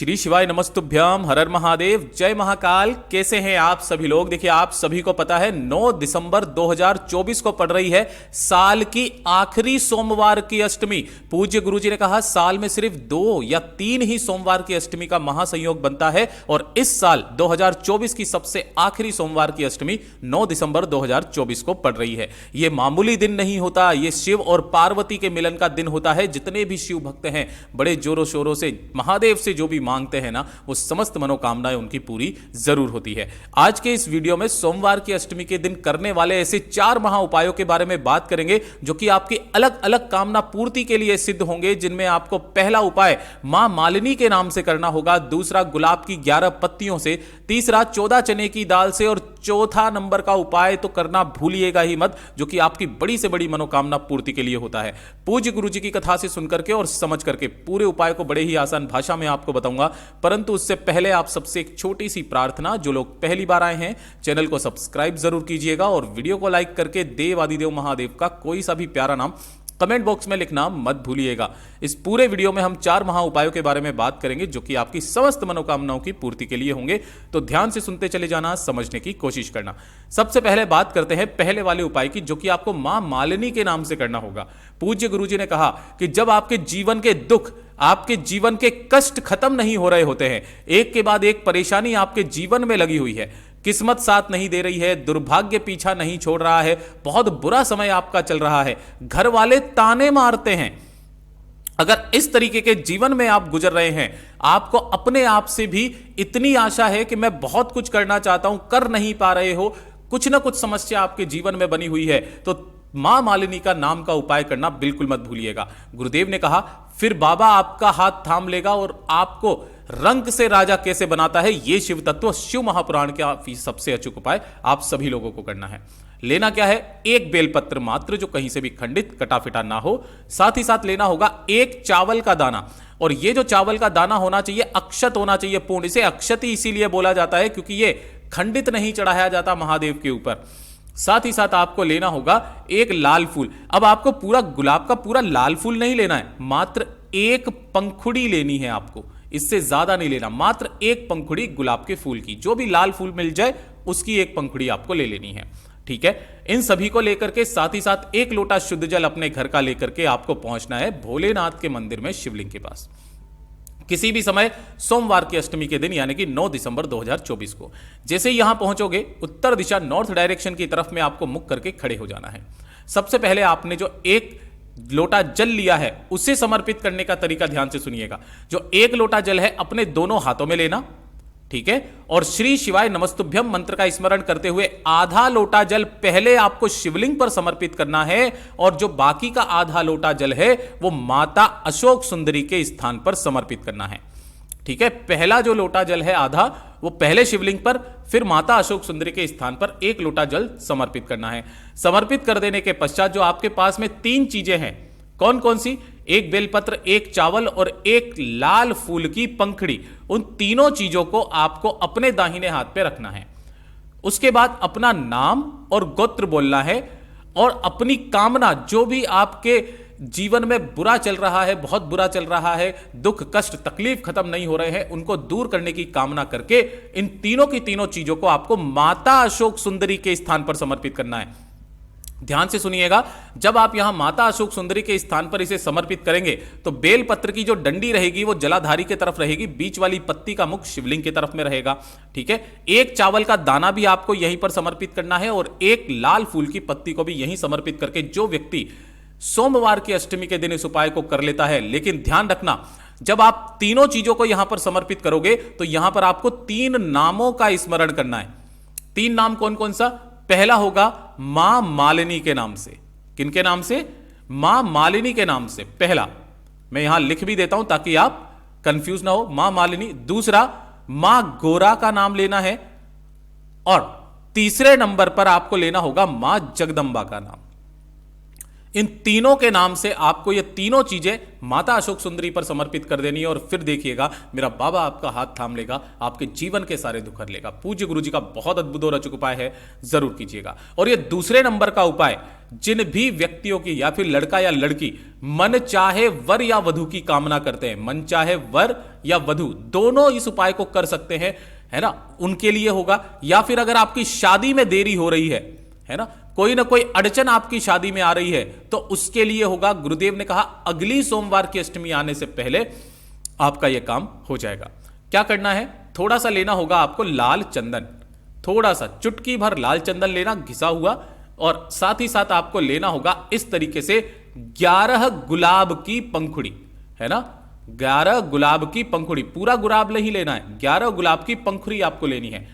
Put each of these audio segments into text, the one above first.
श्री शिवाय नमस्तुभ्यम, हर हर महादेव, जय महाकाल। कैसे हैं आप सभी लोग? देखिए, आप सभी को पता है 9 दिसंबर 2024 को पड़ रही है साल की आखिरी सोमवार की अष्टमी। पूज्य गुरुजी ने कहा साल में सिर्फ 2 या 3 ही सोमवार की अष्टमी का महासंयोग बनता है और इस साल 2024 की सबसे आखिरी सोमवार की अष्टमी 9 दिसंबर 2024 को पड़ रही है। यह मामूली दिन नहीं होता, यह शिव और पार्वती के मिलन का दिन होता है। जितने भी शिव भक्त हैं बड़े जोरों शोरों से महादेव से जो भी मांगते हैं ना, वो समस्त मनोकामनाएं उनकी पूरी जरूर होती है। आज के इस वीडियो में सोमवार की अष्टमी के दिन करने वाले ऐसे 4 महा उपायों के बारे में बात करेंगे जो कि आपकी अलग अलग कामना पूर्ति के लिए सिद्ध होंगे। जिनमें आपको पहला उपाय मां मालिनी के नाम से करना होगा, दूसरा गुलाब की 11 पत्तियों से, तीसरा 14 चने की दाल से और चौथा नंबर का उपाय तो करना भूलिएगा ही मत, जो कि आपकी बड़ी से बड़ी मनोकामना पूर्ति के लिए होता है। पूज्य गुरुजी की कथा से सुनकर के और समझ करके पूरे उपाय को बड़े ही आसान भाषा में आपको बताऊंगा, परंतु उससे पहले आप सबसे एक छोटी सी प्रार्थना। जो लोग पहली बार आए हैं चैनल को सब्सक्राइब जरूर कीजिएगा और वीडियो को लाइक करके देव आदिदेव महादेव का कोई सा भी प्यारा नाम कमेंट बॉक्स में लिखना मत भूलिएगा। इस पूरे वीडियो में हम 4 महा उपायों के बारे में बात करेंगे जो कि आपकी समस्त मनोकामनाओं की पूर्ति के लिए होंगे, तो ध्यान से सुनते चले जाना, समझने की कोशिश करना। सबसे पहले बात करते हैं पहले वाले उपाय की, जो कि आपको मां मालिनी के नाम से करना होगा। पूज्य गुरुजी ने कहा कि जब आपके जीवन के दुख, आपके जीवन के कष्ट खत्म नहीं हो रहे होते हैं, एक के बाद एक परेशानी आपके जीवन में लगी हुई है, किस्मत साथ नहीं दे रही है, दुर्भाग्य पीछा नहीं छोड़ रहा है, बहुत बुरा समय आपका चल रहा है, घर वाले ताने मारते हैं, अगर इस तरीके के जीवन में आप गुजर रहे हैं, आपको अपने आप से भी इतनी आशा है कि मैं बहुत कुछ करना चाहता हूं, कर नहीं पा रहे हो, कुछ ना कुछ समस्या आपके जीवन में बनी हुई है, तो मां मालिनी का नाम का उपाय करना बिल्कुल मत भूलिएगा। गुरुदेव ने कहा फिर बाबा आपका हाथ थाम लेगा और आपको रंग से राजा कैसे बनाता है, यह शिव तत्व शिव महापुराण का सबसे अचूक उपाय आप सभी लोगों को करना है। लेना क्या है? एक बेलपत्र मात्र, जो कहीं से भी खंडित कटाफिटा ना हो। साथ ही साथ लेना होगा एक चावल का दाना, और यह जो चावल का दाना होना चाहिए अक्षत होना चाहिए पूर्ण। इसे अक्षत ही इसीलिए बोला जाता है क्योंकि यह खंडित नहीं चढ़ाया जाता महादेव के ऊपर। साथ ही साथ आपको लेना होगा एक लाल फूल। अब आपको पूरा गुलाब का पूरा लाल फूल नहीं लेना है, मात्र एक पंखुड़ी लेनी है आपको, इससे ज्यादा नहीं लेना, मात्र एक पंखुड़ी गुलाब के फूल की। जो भी लाल फूल मिल जाए उसकी एक पंखुड़ी आपको ले लेनी है, ठीक है। इन सभी को लेकर के साथ ही साथ एक लोटा शुद्ध जल अपने घर का लेकर के आपको पहुंचना है भोलेनाथ के मंदिर में, शिवलिंग के पास, किसी भी समय सोमवार की अष्टमी के दिन, यानी कि 9 दिसंबर 2024 को। जैसे ही यहां पहुंचोगे, उत्तर दिशा नॉर्थ डायरेक्शन की तरफ में आपको मुख करके खड़े हो जाना है। सबसे पहले आपने जो एक लोटा जल लिया है उसे समर्पित करने का तरीका ध्यान से सुनिएगा। जो एक लोटा जल है अपने दोनों हाथों में लेना, ठीक है, और श्री शिवाय नमस्तुभ्यम मंत्र का स्मरण करते हुए आधा लोटा जल पहले आपको शिवलिंग पर समर्पित करना है और जो बाकी का आधा लोटा जल है वो माता अशोक सुंदरी के स्थान पर समर्पित करना है, ठीक है। पहला जो लोटा जल है आधा, वो पहले शिवलिंग पर, फिर माता अशोक सुंदरी के स्थान पर एक लोटा जल समर्पित करना है। समर्पित कर देने के पश्चात जो आपके पास में 3 चीजें हैं, कौन कौन सी? एक बेलपत्र, एक चावल और एक लाल फूल की पंखड़ी, उन तीनों चीजों को आपको अपने दाहिने हाथ पे रखना है। उसके बाद अपना नाम और गोत्र बोलना है और अपनी कामना, जो भी आपके जीवन में बुरा चल रहा है, बहुत बुरा चल रहा है, दुख कष्ट तकलीफ खत्म नहीं हो रहे हैं, उनको दूर करने की कामना करके इन तीनों की तीनों चीजों को आपको माता अशोक सुंदरी के स्थान पर समर्पित करना है। ध्यान से सुनिएगा, जब आप यहां माता अशोक सुंदरी के स्थान पर इसे समर्पित करेंगे तो बेलपत्र की जो डंडी रहेगी वो जलाधारी की तरफ रहेगी, बीच वाली पत्ती का मुख शिवलिंग की तरफ में रहेगा, ठीक है। एक चावल का दाना भी आपको यहीं पर समर्पित करना है और एक लाल फूल की पत्ती को भी यहीं समर्पित करके, जो व्यक्ति सोमवार की अष्टमी के दिन इस उपाय को कर लेता है, लेकिन ध्यान रखना, जब आप तीनों चीजों को यहां पर समर्पित करोगे तो यहां पर आपको 3 नामों का स्मरण करना है। 3 नाम कौन कौन सा? पहला होगा मां मालिनी के नाम से। किनके नाम से? मां मालिनी के नाम से। पहला मैं यहां लिख भी देता हूं ताकि आप कंफ्यूज ना हो, मां मालिनी। दूसरा मां गोरा का नाम लेना है और तीसरे नंबर पर आपको लेना होगा मां जगदंबा का नाम। इन तीनों के नाम से आपको ये तीनों चीजें माता अशोक सुंदरी पर समर्पित कर देनी है और फिर देखिएगा मेरा बाबा आपका हाथ थाम लेगा, आपके जीवन के सारे दुख हर लेगा। पूज्य गुरुजी का बहुत अद्भुत और अचूक उपाय है, जरूर कीजिएगा। और ये दूसरे नंबर का उपाय जिन भी व्यक्तियों की या फिर लड़का या लड़की मन चाहे वर या वधू की कामना करते हैं, मन चाहे वर या वधु दोनों इस उपाय को कर सकते हैं, है ना, उनके लिए होगा। या फिर अगर आपकी शादी में देरी हो रही है ना, कोई ना कोई अड़चन आपकी शादी में आ रही है, तो उसके लिए होगा। गुरुदेव ने कहा अगली सोमवार की अष्टमी आने से पहले आपका यह काम हो जाएगा। क्या करना है, थोड़ा सा लेना होगा आपको लाल चंदन, थोड़ा सा चुटकी भर लाल चंदन लेना घिसा हुआ, और साथ ही साथ आपको लेना होगा इस तरीके से 11 गुलाब की पंखुड़ी, है ना, 11 गुलाब की पंखुड़ी, पूरा गुलाब नहीं लेना है, 11 गुलाब की पंखुड़ी आपको लेनी है।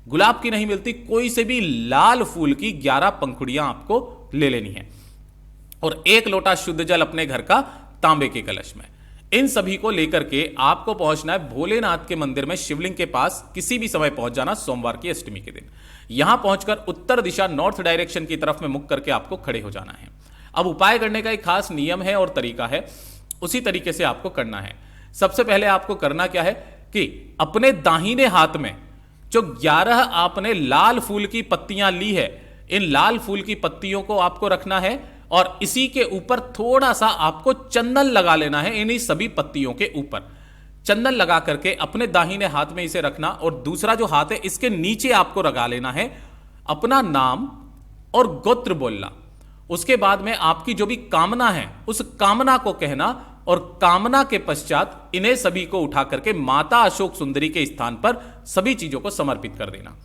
गुलाब की नहीं मिलती, कोई से भी लाल फूल की 11 पंखुड़ियां आपको ले लेनी है, और 1 लोटा शुद्ध जल अपने घर का तांबे के कलश में। इन सभी को लेकर के आपको पहुंचना है भोलेनाथ के मंदिर में, शिवलिंग के पास किसी भी समय पहुंच जाना सोमवार की अष्टमी के दिन। यहां पहुंचकर उत्तर दिशा नॉर्थ डायरेक्शन की तरफ में मुख करके आपको खड़े हो जाना है। अब उपाय करने का एक खास नियम है और तरीका है, उसी तरीके से आपको करना है। सबसे पहले आपको करना क्या है कि अपने दाहिने हाथ में जो 11 आपने लाल फूल की पत्तियां ली है, इन लाल फूल की पत्तियों को आपको रखना है, और इसी के ऊपर थोड़ा सा आपको चंदन लगा लेना है। इन्हीं सभी पत्तियों के ऊपर चंदन लगा करके अपने दाहिने हाथ में इसे रखना, और दूसरा जो हाथ है इसके नीचे आपको लगा लेना है। अपना नाम और गोत्र बोलना, उसके बाद में आपकी जो भी कामना है उस कामना को कहना, और कामना के पश्चात इन्हें सभी को उठा करके माता अशोक सुंदरी के स्थान पर सभी चीजों को समर्पित कर देना।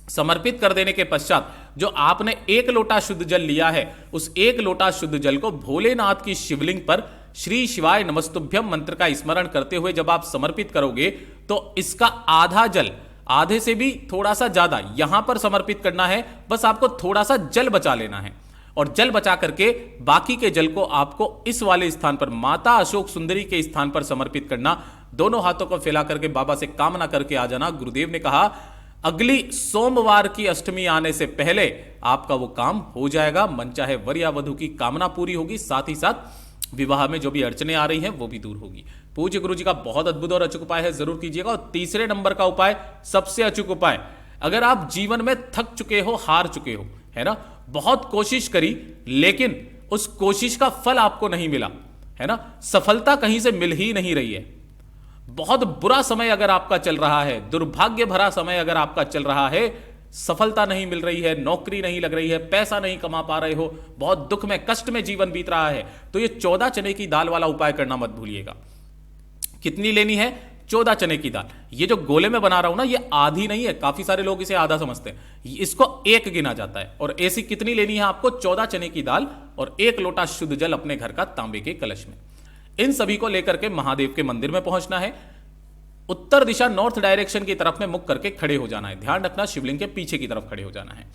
समर्पित कर देने के पश्चात जो आपने 1 लोटा शुद्ध जल लिया है, उस 1 लोटा शुद्ध जल को भोलेनाथ की शिवलिंग पर श्री शिवाय नमस्तुभ्यम मंत्र का स्मरण करते हुए जब आप समर्पित करोगे, तो इसका आधा जल, आधे से भी थोड़ा सा ज्यादा यहां पर समर्पित करना है। बस आपको थोड़ा सा जल बचा लेना है, और जल बचा करके बाकी के जल को आपको इस वाले स्थान पर माता अशोक सुंदरी के स्थान पर समर्पित करना। दोनों हाथों को फैला करके बाबा से कामना करके आ जाना। गुरुदेव ने कहा अगली सोमवार की अष्टमी आने से पहले आपका वो काम हो जाएगा, मन चाहे वर या वधु की कामना पूरी होगी, साथ ही साथ विवाह में जो भी अड़चने आ रही हैं वो भी दूर होगी। पूज्य गुरु जी का बहुत अद्भुत और अचूक उपाय है, जरूर कीजिएगा। और तीसरे नंबर का उपाय सबसे अचूक उपाय, अगर आप जीवन में थक चुके हो, हार चुके हो, है ना, बहुत कोशिश करी लेकिन उस कोशिश का फल आपको नहीं मिला, है ना, सफलता कहीं से मिल ही नहीं रही है, बहुत बुरा समय अगर आपका चल रहा है, दुर्भाग्य भरा समय अगर आपका चल रहा है, सफलता नहीं मिल रही है, नौकरी नहीं लग रही है, पैसा नहीं कमा पा रहे हो, बहुत दुख में कष्ट में जीवन बीत रहा है, तो ये 14 चने की दाल वाला उपाय करना मत भूलिएगा। कितनी लेनी है? 14 चने की दाल। ये जो गोले में बना रहा हूं ना, ये आधी नहीं है, काफी सारे लोग इसे आधा समझते हैं, इसको 1 गिना जाता है। और ऐसी कितनी लेनी है आपको? 14 चने की दाल और 1 लोटा शुद्ध जल अपने घर का तांबे के कलश में। इन सभी को लेकर के महादेव के मंदिर में पहुंचना है। उत्तर दिशा नॉर्थ डायरेक्शन की तरफ में मुख करके खड़े हो जाना है। ध्यान रखना, शिवलिंग के पीछे की तरफ खड़े हो जाना है।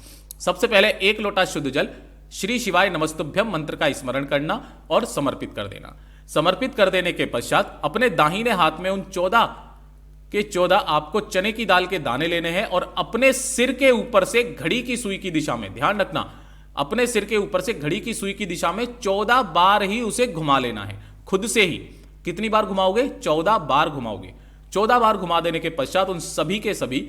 सबसे पहले 1 लोटा शुद्ध जल श्री शिवाय नमस्तुभ्यम मंत्र का स्मरण करना और समर्पित कर देना। समर्पित कर देने के पश्चात अपने दाहिने हाथ में उन 14 के 14 आपको चने की दाल के दाने लेने हैं और अपने सिर के ऊपर से घड़ी की सुई की दिशा में, ध्यान रखना, अपने सिर के ऊपर से घड़ी की सुई की दिशा में 14 बार ही उसे घुमा लेना है, खुद से ही। कितनी बार घुमाओगे? 14 बार घुमाओगे। 14 बार घुमा देने के पश्चात उन सभी के सभी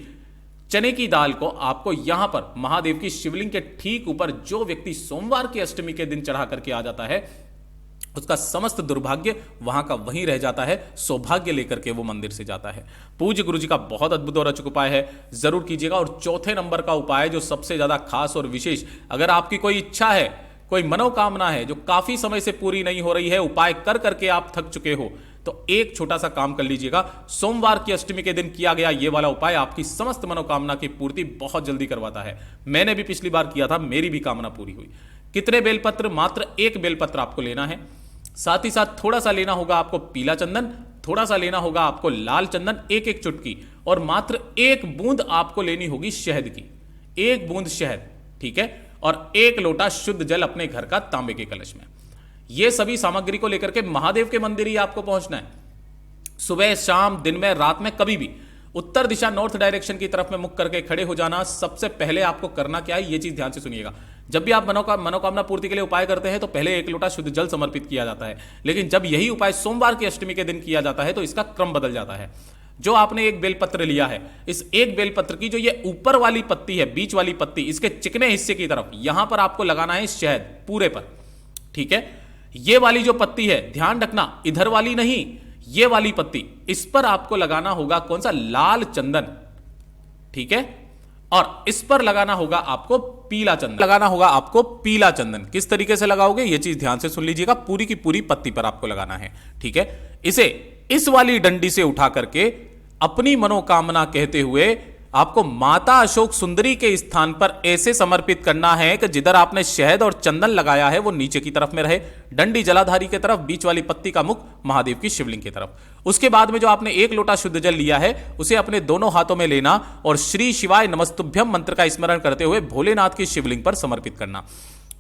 चने की दाल को आपको यहां पर महादेव की शिवलिंग के ठीक ऊपर, जो व्यक्ति सोमवार की अष्टमी के दिन चढ़ा करके आ जाता है, उसका समस्त दुर्भाग्य वहां का वहीं रह जाता है, सौभाग्य लेकर के वो मंदिर से जाता है। पूज्य गुरु जी का बहुत अद्भुत और अचूक उपाय है, जरूर कीजिएगा। और चौथे नंबर का उपाय जो सबसे ज्यादा खास और विशेष, अगर आपकी कोई इच्छा है, कोई मनोकामना है जो काफी समय से पूरी नहीं हो रही है, उपाय कर करके आप थक चुके हो, तो एक छोटा सा काम कर लीजिएगा। सोमवार की अष्टमी के दिन किया गया ये वाला उपाय आपकी समस्त मनोकामना की पूर्ति बहुत जल्दी करवाता है। मैंने भी पिछली बार किया था, मेरी भी कामना पूरी हुई। कितने बेलपत्र? मात्र 1 बेलपत्र आपको लेना है। साथ ही साथ थोड़ा सा लेना होगा आपको पीला चंदन, थोड़ा सा लेना होगा आपको लाल चंदन, 1-1 चुटकी, और मात्र 1 बूंद आपको लेनी होगी शहद की, 1 बूंद शहद, ठीक है, और 1 लोटा शुद्ध जल अपने घर का तांबे के कलश में। ये सभी सामग्री को लेकर के महादेव के मंदिर ही आपको पहुंचना है। सुबह, शाम, दिन में, रात में, कभी भी उत्तर दिशा नॉर्थ डायरेक्शन की तरफ में मुख करके खड़े हो जाना। सबसे पहले आपको करना क्या है, ये चीज ध्यान से सुनिएगा। जब भी आप मनोकामना पूर्ति के लिए उपाय करते हैं तो पहले 1 लोटा शुद्ध जल समर्पित किया जाता है, लेकिन जब यही उपाय सोमवार की अष्टमी के दिन किया जाता है तो इसका क्रम बदल जाता है। जो आपने एक बेलपत्र लिया है, इस एक बेलपत्र की जो ये ऊपर वाली पत्ती है, बीच वाली पत्ती, इसके चिकने हिस्से की तरफ यहां पर आपको लगाना है शहद पूरे पर। ठीक है, ये वाली जो पत्ती है, ध्यान रखना इधर वाली नहीं, ये वाली पत्ती, इस पर आपको लगाना होगा कौन सा? लाल चंदन। ठीक है, और इस पर लगाना होगा आपको पीला चंदन, लगाना होगा आपको पीला चंदन। किस तरीके से लगाओगे ये चीज ध्यान से सुन लीजिएगा, पूरी की पूरी पत्ती पर आपको लगाना है। ठीक है, इसे इस वाली डंडी से उठा करके अपनी मनोकामना कहते हुए आपको माता अशोक सुंदरी के स्थान पर ऐसे समर्पित करना है कि जिधर आपने शहद और चंदन लगाया है वो नीचे की तरफ में रहे, डंडी जलाधारी की तरफ, बीच वाली पत्ती का मुख महादेव की शिवलिंग की तरफ। उसके बाद में जो आपने एक लोटा शुद्ध जल लिया है उसे अपने दोनों हाथों में लेना और श्री शिवाय नमस्तुभ्यम मंत्र का स्मरण करते हुए भोलेनाथ की शिवलिंग पर समर्पित करना।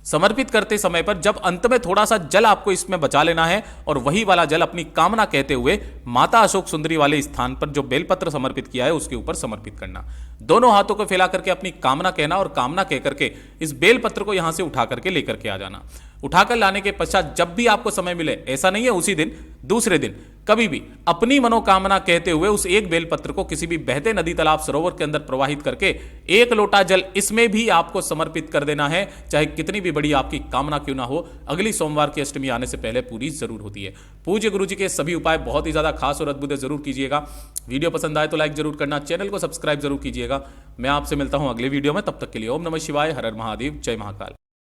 समर्पित करते समय पर जब अंत में थोड़ा सा जल आपको इसमें बचा लेना है और वही वाला जल अपनी कामना कहते हुए माता अशोक सुंदरी वाले स्थान पर जो बेलपत्र समर्पित किया है उसके ऊपर समर्पित करना। दोनों हाथों को फैला करके अपनी कामना कहना और कामना कह करके इस बेलपत्र को यहां से उठा करके लेकर के आ जाना। उठाकर लाने के पश्चात जब भी आपको समय मिले, ऐसा नहीं है उसी दिन, दूसरे दिन कभी भी अपनी मनोकामना कहते हुए उस एक बेलपत्र को किसी भी बहते नदी तालाब सरोवर के अंदर प्रवाहित करके एक लोटा जल इसमें भी आपको समर्पित कर देना है, चाहे कितनी भी बड़ी आपकी कामना क्यों ना हो। अगली सोमवार की अष्टमी आने से पहले पूरी जरूर होती है। पूज्य गुरु जी के सभी उपाय बहुत ही ज्यादा खास और अद्भुत है, जरूर कीजिएगा। वीडियो पसंद आए तो लाइक जरूर करना, चैनल को सब्सक्राइब जरूर कीजिएगा। मैं आपसे मिलता हूं अगले वीडियो में, तब तक के लिए ओम नमः शिवाय, हर हर महादेव, जय महाकाल।